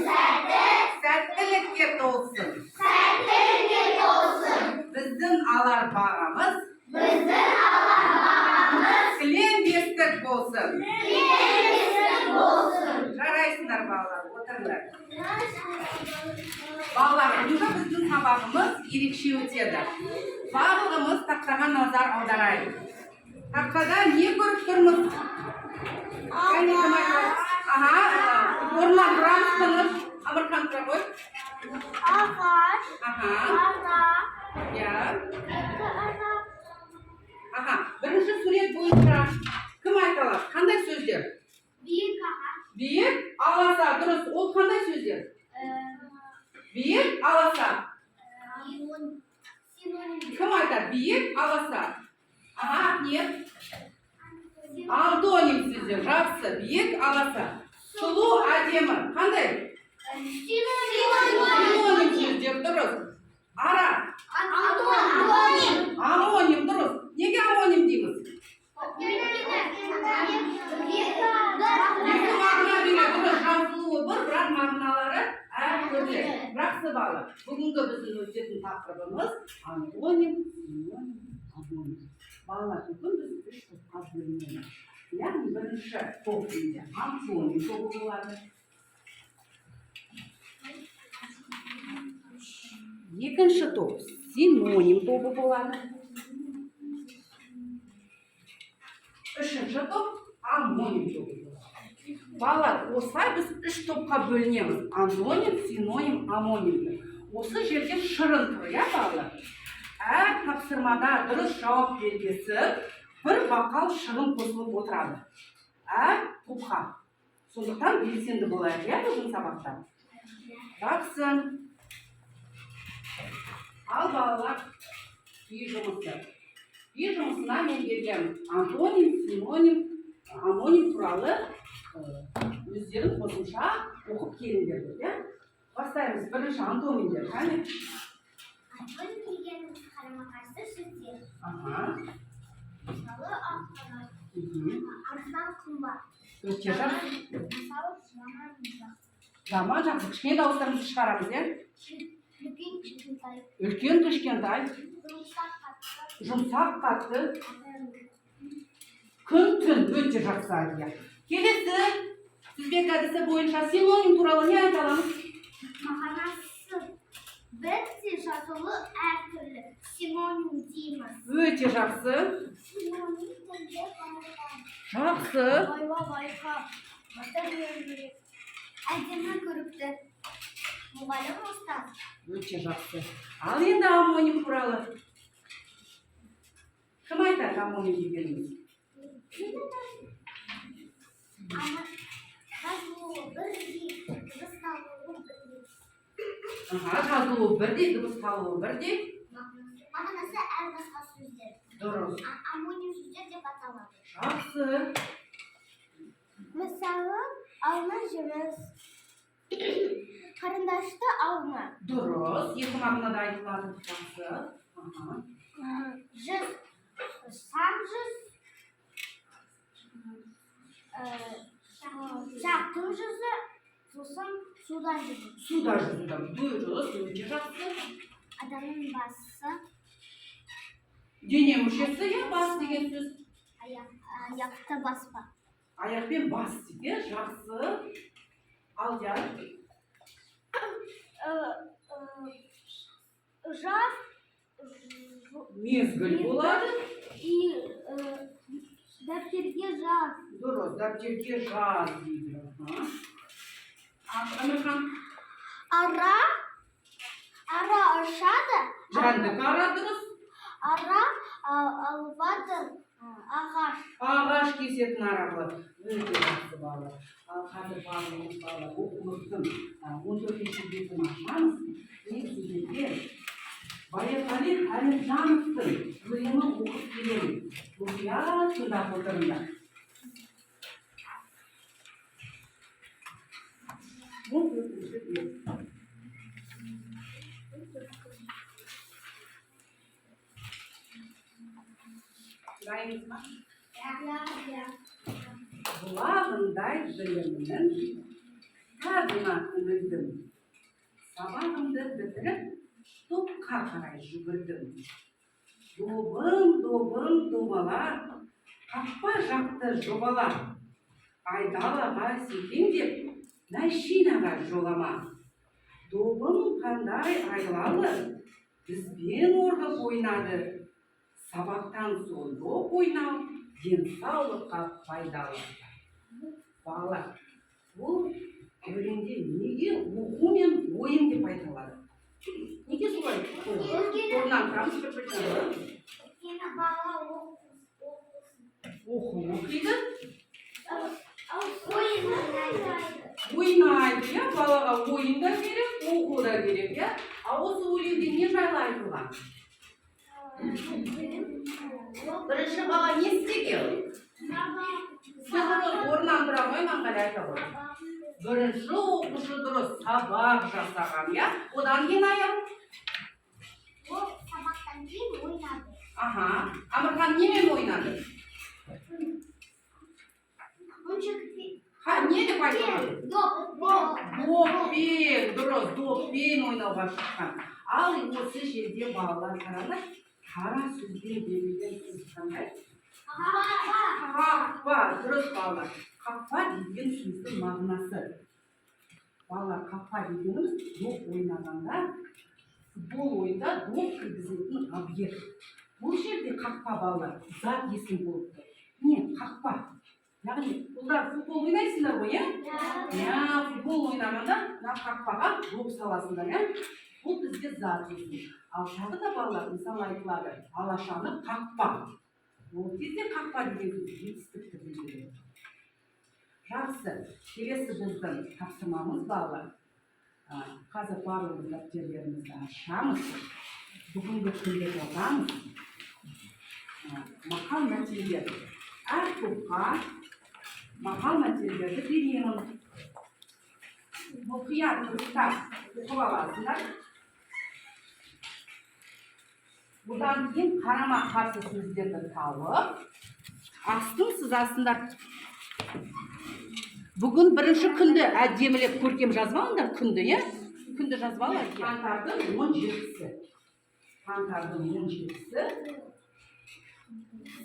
sәті сәттілікке толсын. Біздің алар бағамыз сіленбестік болсын. Жарайсыңдар балалар, отырыңдар. Балалар, бүгінгі біздің сабағымыз ерекше өтеді. Барлығымыз тақтаға назар аударайық. Тақтада не көріп тұрмыз? Орнынан тұрамыз тұрып, Амырхан тұра қой. Ағаш, ара. Бірінші сурет бойынша кім айталады? Қандай сөздер? биік ағаш, Биік, аласа. Дұрыс. Ол қандай сөздер? Биік, аласа. синоним, Кім айтады? Биік, аласа. Нет. Антоним сөздер. Жақсы. Биік, аласа. Сұлу, әдемі. Қандай? Синоним сөздер. Дұрыс. Ара. Амоним. Дұрыс. Неге амоним дейміз? Екі мағына береді. Дұрыс. Жазылуы бір, бірақ мағыналары әртүрлі. Жақсы бала. Бүгінгі біздің өтетін тақырыбымыз антоним, синоним, амоним. Балалар, бүгін біз үш топқа бөлінеміз. Яғни бірінші топ дейді антоним тобы болады. Екінші топ синоним тобы болады. Үшінші топ амоним тобы болады. Балалар, осылай біз үш топқа бөлінеміз. Антоним, синоним, амоним. Осы жерде шырын тұр, иә балалар? Әр тапсырмада дұрыс жауап бергесі бір бақал шырын қосылып отырады. Әр топқа. Сондықтан белсенді болайық, иә біздің сабақта? Жақсы. Ал балалар, үй жұмысы. Үй жұмысына мен берген антоним, синоним, амоним туралы өздерін қосымша оқып келіңдер, иә? Бастаймыз. Бірінші антонимдер, қане? антоним дегеніміз қарама-қарсы сөздер. Мысалы, ақ-қара, арзан, қымбат. Өте жақсы. Мысалы, жаман, жақсы. Жаман, жақсы. Кішкене дауыстарымызды шығарамыз, иә? Үлкен, кішкентай. Үлкен, кішкентай. Жұмсақ, қатты. Жұмсақ, қатты. Күн, түн. Өте жақсы айтылды. Келесі тізбек әдісі бойынша синоним туралы не айта аламыз? Мағынасы бірде жазылуы әртүрлі. Синоним дейміз. Өте жақсы. Синоним тілде байқа. Жақсы. Байқа. Әдемі көрікті. Мұғалім ұстаз. Өте жақсы. Ал енді амоним туралы. Кім айтады амоним дегеніміз? Жазылуы бірдей, дыбысталуы бірдей. Жазылуы бірдей, дыбысталуы бірдей. Мағынасы әр басқа сөздер. Дұрыс. Амоним сөздер деп аталады. Жақсы. Мысалы, алма жеміс. Қарындашты алма. Дұрыс. Екі мағынада айтылады. Жақсы. Жүз. Сан жүз. Жақтың жүзі. Сосын суда жүзі. Суда жүзі. Дұрыс. Өте жақсы. Адамның басы. Дене мүшесі, иә, бас деген сөз. Аяқты баспа. Аяқпен бас дейді. Жақсы. Алдияр. Жаз. Мезгіл болады. Дәптерге жаз. Дұрыс. Дәптерге жаз дейді. Амырхан. Ара ашады. Жәндік ара, дұрыс. Ара алвады. Ағаш. Ағаш кесетін ара болады. Өте жақсы бала. Ал қазір барлығымыз бала оқулықтың 14-ші бетін ашамыз. Негізінде Байырқали Әлімжановтың өлеңін оқып келемін. Мұқият тыңдап отырыңдар. Дайынсыз ба? Иә. Бұлағындай білімнің тазына үңілдім. Сабағымды бітіріп, топқа қарай жүгірдім. Добым домалар, қақпа жақты жобалар. Айдалаға секем деп, машинаға жолама. Добым қандай айлалы, бізбен орғып ойнады. Сабақтан соң доп ойнау, денсаулыққа пайдалы. Балалар, бұл өлеңде неге оқу мен ойын деп айтылады? Неге солай? Орнынан тұрамыз бір-бірден. Өйткені бала Оқиды? ойын ойнайды. Ойнайды, иә, балаға ойын да керек, оқу да керек, иә. А осы өлеңде не жайлы айтылған? Бірінші бала не істеген? Орнынан тұра ғой, маңғали айта ғой. Бірінші оқушы дұрыс сабақ жасаған, иә? Одан кейін аял? Ол сабақтан кейін ойнады. Аха, Амырхан немен ойнады? Не деп айтылған? Доппен, дұрыс, доппен ойнауға шыққан. Ал осы жерде балалар қарады, қара сөзбен берілген сөз қандай? Қақпа, дұрыс балалар. Қақпа деген сөздің мағынасы. Балалар, қақпа дегеніміз доп ойнағанда, футбол ойында доп кіргізетін объект. Бұл жерде қақпа балалар, зат есім болыпты. Не, қақпа. Яғни, бұлдар футбол ойнайсыңдар ғой, иә? Футбол ойнағанда, қақпаға доп саласыңдар, иә? Бұл бізге зат есім. Ал тағы да балалар, мысалы айтылады, алашаны қақпа. Ол кезде қақпа деген жетістікті білдіреді. Жақсы, келесі біздің тапсырмамыз балалар. Қазір барлық дәптерлерімізді ашамыз. Бүгінгі күнде жазамыз. Мақал мәтелдер. Әр топқа мақал мәтелдерді беремін. Мұқият дұрыстап оқып аласыңдар. Бұдан кейін қарама-қарсы сөздерді тауып, астын сызасыңдар. Бүгін бірінші күнді әдемілеп көркем жазбалыңдар күнді, е? Күнді жазбалар. Қаңтардың 17-сі. Қаңтардың 17-сі.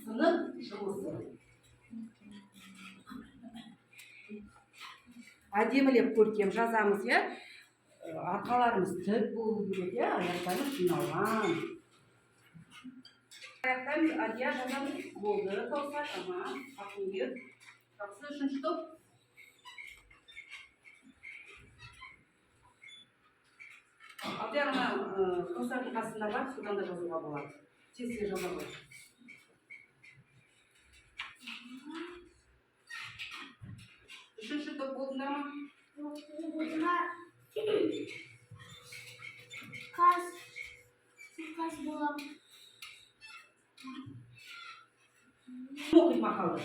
Сынып жұмысы. Әдемілеп көркем жазамыз, е? Арқаларымыз тік болу керек, е? Аяқтарымыз жиналған. Аяқтан адия жазамыз. Болды, тоқсат, ақылет. Жақсы, үшінші топ. Алдияғына тоқсаттың қасында бар, содан да жазуға болады. Тез жаза болады. Үшінші топ болдыңдар ма? Қас болам. Оқиды мақалды.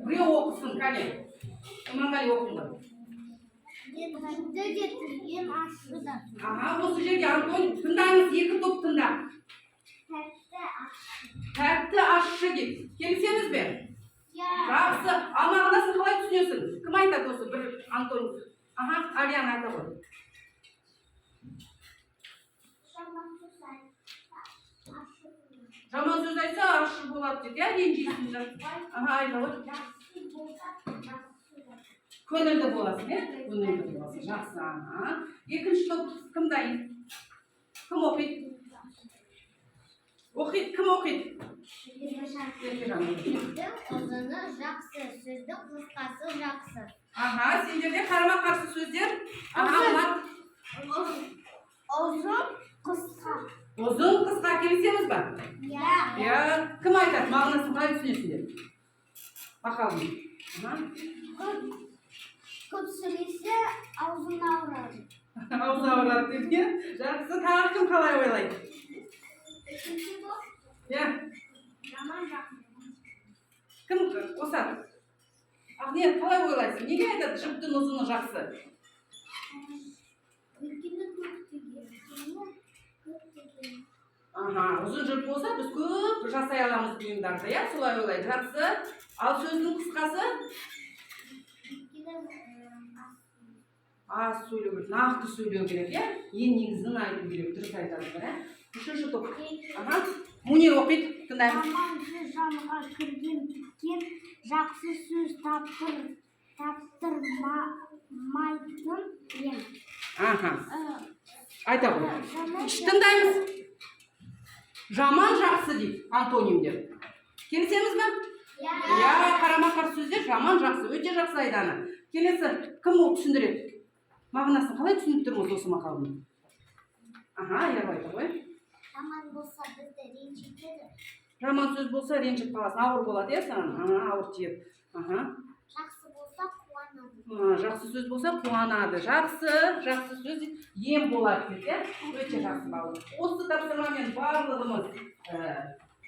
Біреу оқысын, кәне. Иманғали оқыңдар. Ең ашыды. Осы жерде Антон, тыңдаңыз, екі топ тыңда. Тәтті ашшы дейді. Келісеміз бе? Жақсы. Ал мағынасын қалай түсінесің? Кім айтады осы бір Антон? Ариан айта ғой. Жаман сөз айтса, ашшы болады дейді. Ренжисіңдер. Айта ғой. Көңілді боласың, е? Көңілді боласың. Жақсы. Екінші топ кім дайын? Кім оқиды? Оқиды, кім оқиды? Сөздің ұзыны жақсы, сөздің қысқасы жақсы. Сендерде қарама-қарсы сөздер? Ұзын, қысқа. Ұзын, қысқа келісеміз ба? Иә. Кім айтады? Мағынасын қалай түсінесіңдер? Мақалды. Көп сөйлесе, аузын ауырады. Аузын ауырады дейді. Жақсы, тағы кім қалай ойлайды? Үшінші топ. Жаман жақсы. Кім қосады? Ақниет, қалай ойлайсың? Неге айтады жіптің ұзыны жақсы? Өйткені көп деген. Uzun jurt болса, biz көп жасай аламыз бұйымдарды, иә, солай ойлайды. Жақсы. Ал сөздің қысқасы? Аз сөйлеу керек, нақты сөйлеу керек, иә? Ең негізін айту керек, дұрыс айтасыздар, иә? Үшінші топ. Мунир оқиды, тыңдаймыз. Жаман жанға кірген кеткен, жақсы сөз таптырмайтын ем. Айта ғой. Тыңдаймыз. Жаман жақсы дейді, антонимдер. Келісеміз бе? Иә, қарама-қарсы сөздер жаман жақсы, өте жақсы айданы. Келесі, кім ол түсіндіреді? Мағынасын қалай түсініп тұрмыз осы мақалның? Ер айта ғой. Жаман болса бізді ренжітеді. Жаман сөз болса ренжіп қаласың, ауыр болады, иә саған? Ауыр тиеді. Жақсы болса қуанады. Жақсы сөз болса қуанады. Жақсы сөз ем болады дейді, өте жақсы балы. Осы тапсырмамен барлығымыз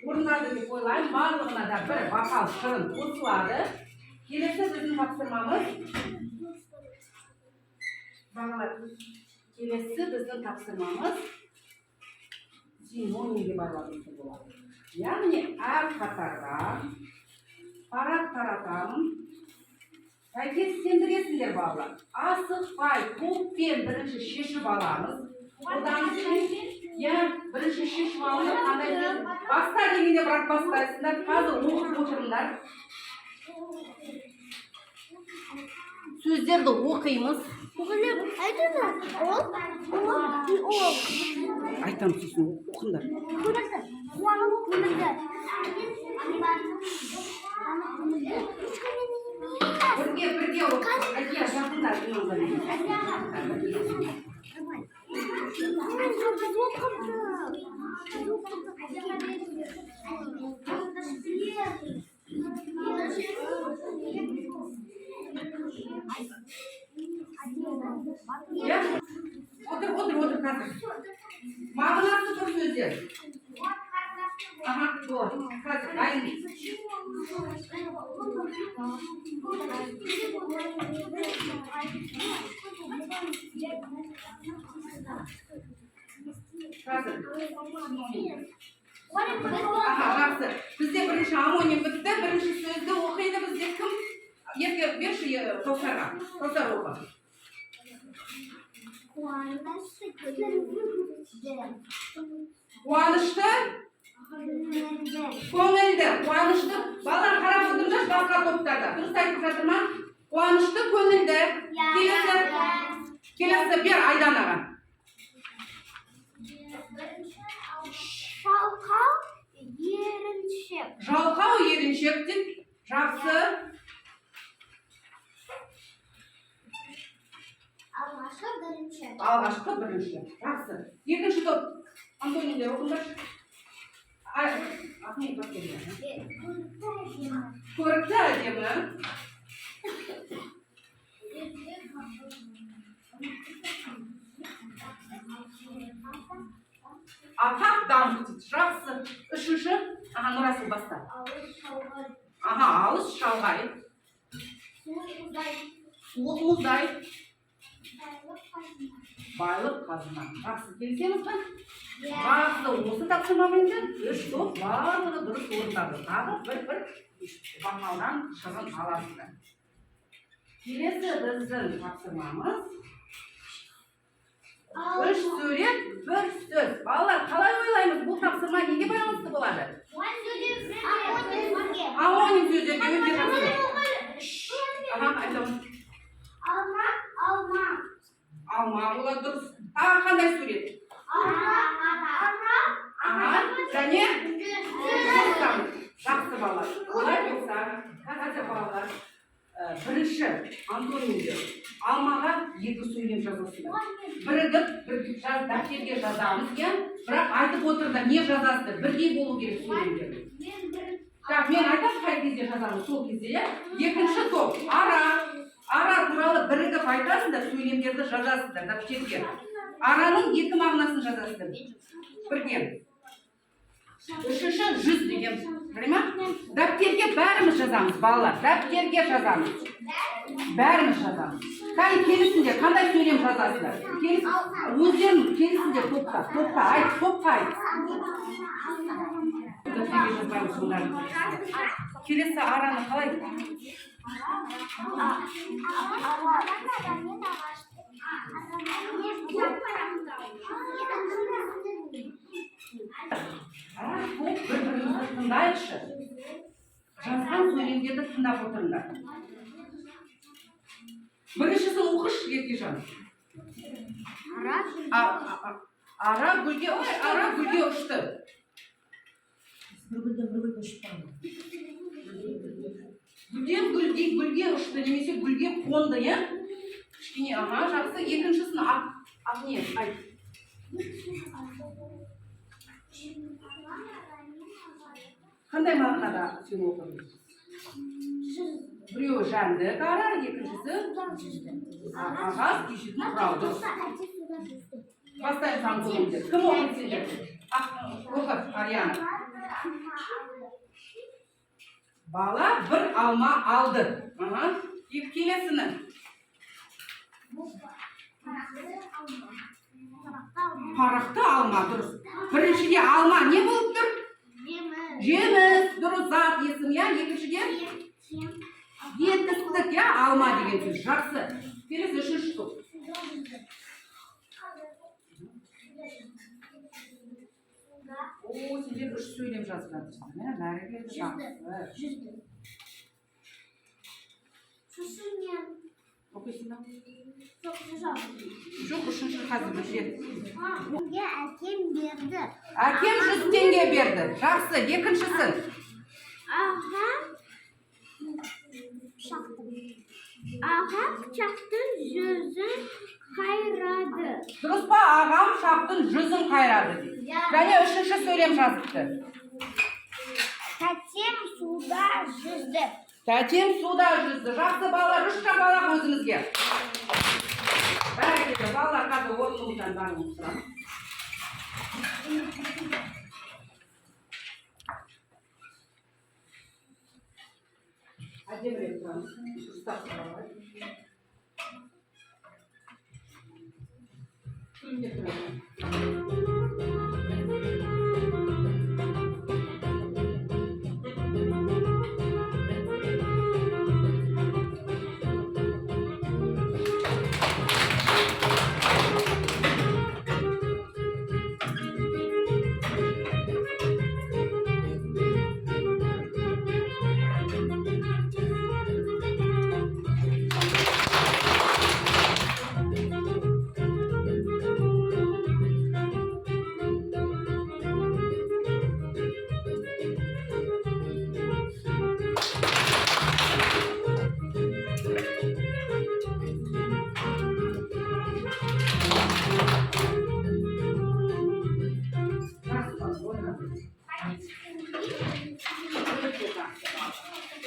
орындады деп ойлаймын. Барлығына да бір бақал шырын қосылады. Келесі біздің тапсырмамыз синонимге байланысты болады. Яғни әр қатарға парақ таратамын. Сәйкестендіресіңдер балалар. Асықпай топпен бірінші шешіп аламыз. Одан кейін бірінші шешіп алып қандай сөз баста дегенде бірақ бастайсыңдар. Қазір оқып отырыңдар. Сөздерді оқимыз. Айтамын сосын оқыңдар. Бірге оқып. Әке жақындар. Отыр қазір. Мағынасы бір сөздер. Қазір дайын. Жақсы. Бізде бірінші амоним бітті, бірінші сөзді оқиды бізде кім? Ерге берші Каусарға. Каусар оқы. Қуанышты? Көңілді. Қуанышты. Балалар қарап отырыңдар басқа топтарда. Дұрыс айтып жатыр ма? Қуанышты, көңілді. Келесі бер Айданаға. Жалқау еріншек деп. Жақсы. Алғашқы бірінші. Жақсы. Екінші топ. Антониндер оқыңдаршы. Ахмет бақ келді. Көрікті әдемі. Атақ даңқ дейді. Жақсы. Үшінші. Нұрасыл баста. Алыс шалғай. Суық мұздай. Байлық қазына. Жақсы, келсеңіз бе? Жақсы, осы тапсырмамен үш топ барлығы дұрыс орындады. Тағы бір бақалдан шығын аласыздар. Келесі біздің тапсырмамыз үш сурет, бір сөз. Балалар, қалай ойлаймыз? Бұл тапсырма неге байланысты болады? Амоним сөздерге өте жақсы. Айтамын. Алма болады дұрыс. Тағы қандай сурет? Және жақсы балалар. Олай болса, қазір балалар бірінші антонимді алмаға екі сөйлем жазасыздар. Бірігіп дәптерге жазамыз, бірақ айтып отырда не жазасыздар? Бірдей болу керек сөйлемдер. Мен айтам қай кезде жазамыз, сол кезде. Екінші топ ара туралы бірігіп айтасыздар, сөйлемдерді жазасыздар дәптерге. Араның екі мағынасын жазасыздар. Бірден. Үшінші жүз деген. Біле ме? Дәптерге бәріміз жазамыз, балалар. Дәптерге жазамыз. Бәріміз жазамыз. Қай келісіңдер, қандай сөйлем жазасыздар? Өздерің келісіңдер топта. Топта, айт, топта айт. Дәптерге жазбаймыз бұларды. Келесі араны қалай? Bir-birimizni tındayықшы. Жазған сөйлемдерді тыңдап отырыңдар. Біріншісін оқыш, Еркежан. Ара гүлге ұшты. Гүлден гүлге ұшты, немесе гүлге қонды, е? Кішкене, жақсы. Екіншісін ақ не, айт. Қандай мағынада сен оқыдың? Біреуі жәнді қара, екіншісі ағаш кешетін құралды. Бастайын саңғылымды. Кім оқыды сендер? Оқы, Ариана. Бала бір алма алды. Келесіні. Парақты алма, дұрыс. Біріншіде алма не болып тұр? Жеміс, дұрыс, зат есім, я? Екіншіде? Етістік, я? Алма деген сөз. Жақсы. Келесі үшінші топ. Сендер үш сөйлем жазып жатырсың, бәрекелді, жақсы. Оқисың ба? Жоқ, үшінші қазір бір жет. Әкем берді. Әкем 100 теңге берді. Жақсы, екіншісі. Ағам пышақтың жүзін қайрады. Дұрыс па? Ағам пышақтың жүзін қайрады дейді. Және үшінші сөйлем жазыпты. Тәтем суда жүзді. Тәтем суда жүзді. Жақсы балалар, үш шапалақ өзіңізге. Бәрекелді, балалар қазір орныңыздан барыңыз тұрам. Әдемірек тұрамыз. Ұстап тұралар. Күлінде тұралар.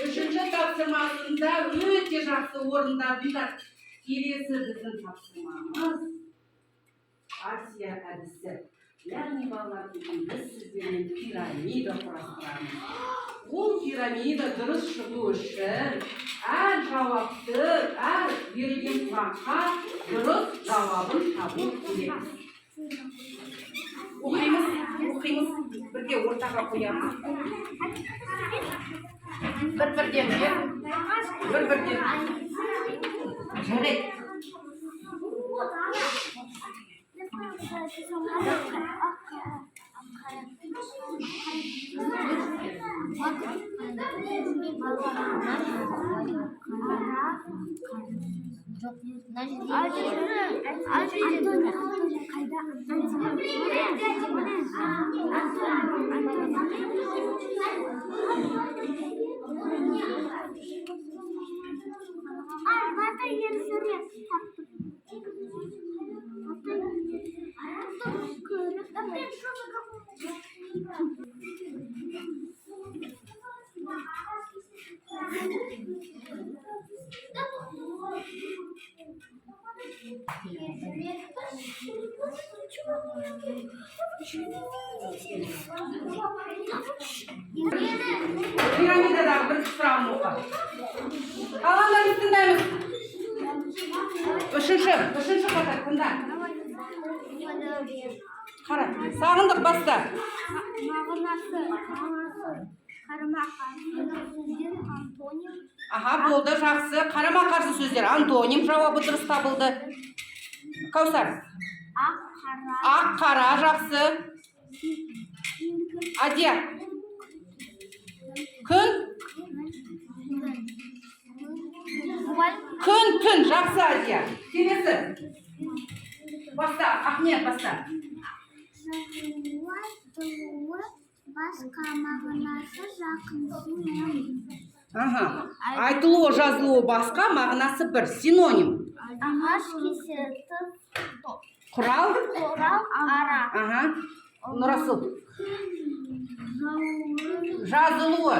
Үшінші тапсырмасында өте жақсы орындадыңдар. Келесі біздің тапсырмамыз Асия әдісі. Яғни балалар, біз сіздермен пирамида құрастырамыз. Ол пирамида дұрыс шығу үшін әр жауапты, әр берілген сұраққа дұрыс жауабын табу керек. Оқимыз, бірге ортаға қоямыз. Bir-birden ber. Bir-birden. Жарайды. Пирамидадағы бір сұрағын оқы. Қалғандарын тыңдаймыз. Үшінші қатар тыңда. Қара, сағындық баста. Мағынасы қарама-қарсы сөздер антоним. Аха, болды, жақсы. Қарама-қарсы сөздер антоним, жауабы дұрыс табылды. Каусар. Ақ, қара, жақсы. Адия. Күн, түн, жақсы Адия. Келесі. Баста, Ахмет, баста. Басқа мағынасы жақын синоним. Аха. Айтылуы, жазылуы басқа, мағынасы бір. Синоним. Ағаш кесетін Құрал. ара. Аха. Нұрасыл. Жазылуы.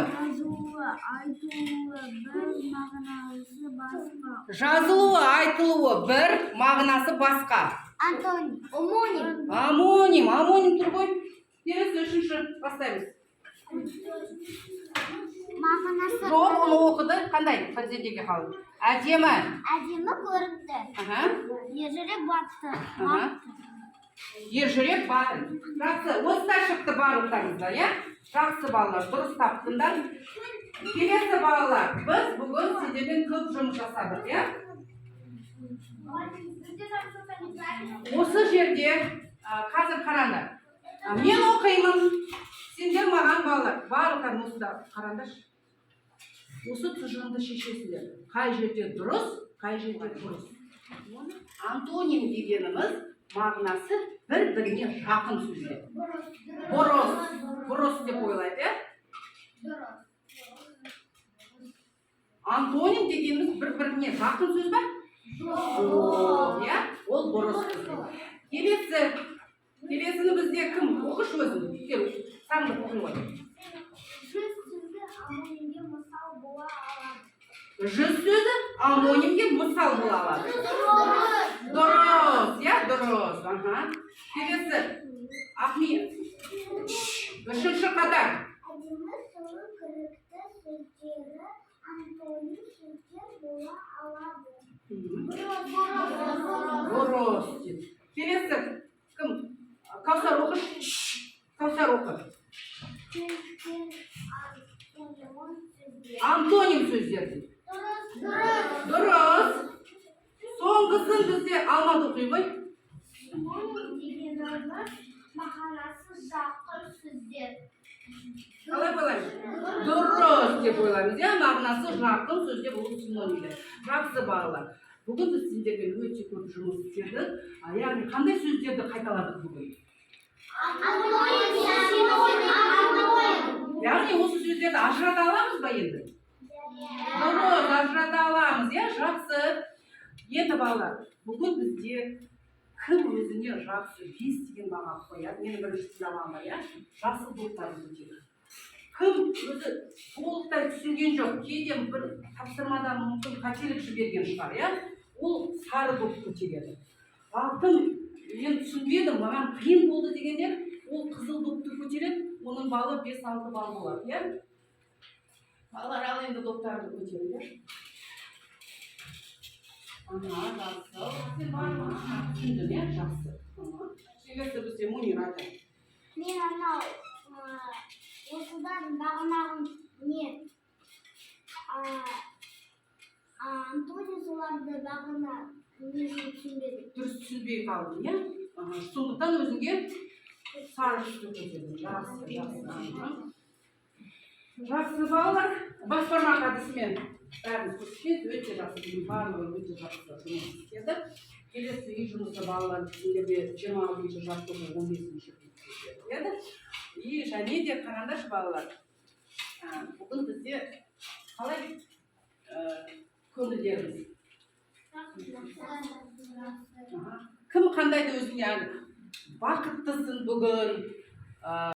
Айтылуы бір мағынасы басқа. Жазылуы, айтылуы бір, мағынасы басқа. Антоним. Омоним. Амоним тұр ғой. Келесі үшінші бастаймыз. Мағынасы Жоқ, оны оқыды. Қандай? Фазилдеге қалды. Әдемі. әдемі көрікті. Аха. Ержүрек батты. Аха. Ержүрек батыр. Жақсы. Осылай шықты барлықтарыңызда, иә? Жақсы балалар, дұрыс таптыңдар. Келесі балалар, біз бүгін сіздермен көп жұмыс жасадық, иә? Осы жерде қазір қараңдар. Мен оқимын. Сендер маған балалар, барлықтарың осында қараңдаршы. Осы тұжырымды шешесіздер. Қай жерде дұрыс, қай жерде бұрыс. Антоним дегеніміз мағынасы бір-біріне жақын сөздер. Бұрыс деп ойлайды, иә? Антоним дегеніміз бір-біріне жақын сөз ба? Иә? Ол бұрыс. Келесіні бізде кім? Оқыш өзің. Кел, саңды оқың ғой. Жүз сөзі амонимге мысал бола алады. Дұрыс, иә, дұрыс. Келесі, Ахмет. Үшінші қатар. Әдемі сұлу күрікті сөздері антоним сөздер бола алады. Дұрыс. Келесі, кім? Каусар оқыш. Каусар оқы. Антоним сөздер. Дұрыс. Соңғысын бізде алмады оқи ғой. Синоним дегеніміз мағынасы жақын сөздер. Қалай ойлаймыз? Дұрыс деп ойлаймыз, иә? Мағынасы жақын сөздер болып синонимдер. Жақсы балалар. Бүгін біз сендермен өте көп жұмыс істедік. Яғни қандай сөздерді қайталадық бүгін? Яғни осы сөздерді ажырата аламыз ба енді? Дұрыс, ажырата аламыз, иә? Жақсы. Енді балалар, бүгін бізде кім өзіне жақсы 5 деген баға қояды? Мені бірінші тыңдағанға, иә? Жақсы топтарын өтеді. Кім өзі толықтай түсінген жоқ, кейде бір тапсырмадан мүмкін қателік жіберген шығар, иә? Ол сары доп көтереді. Ал кім мен түсінбедім, маған қиын болды дегендер, ол қызыл допты көтереді, оның балы 5-6 бал болады, иә? Балалар ал енді доптарды көтереді. Жақсы. Сен барлығын түсіндің, иә? Жақсы. Келесі бізде Мунир айтады. Мен анау осыдан бағанағын не антоним соларды бағана несін түсінбедім. Дұрыс түсінбей қалдың, иә? Сондықтан өзіңге сары түсті көтердің. Жақсы балалар. Бас бармақ әдісімен бәріміз көрсетеді, өте жақсы. Барлығы өте жақсы жұмыс істеді. Келесі үй жұмысы балалар сендерге 26-шы жаттығу 15-ші еді. И және де қараңдаршы балалар. Бүгін бізде қалай көңілдеріміз? Кім қандайды өзіңе бақыттысың бүгін?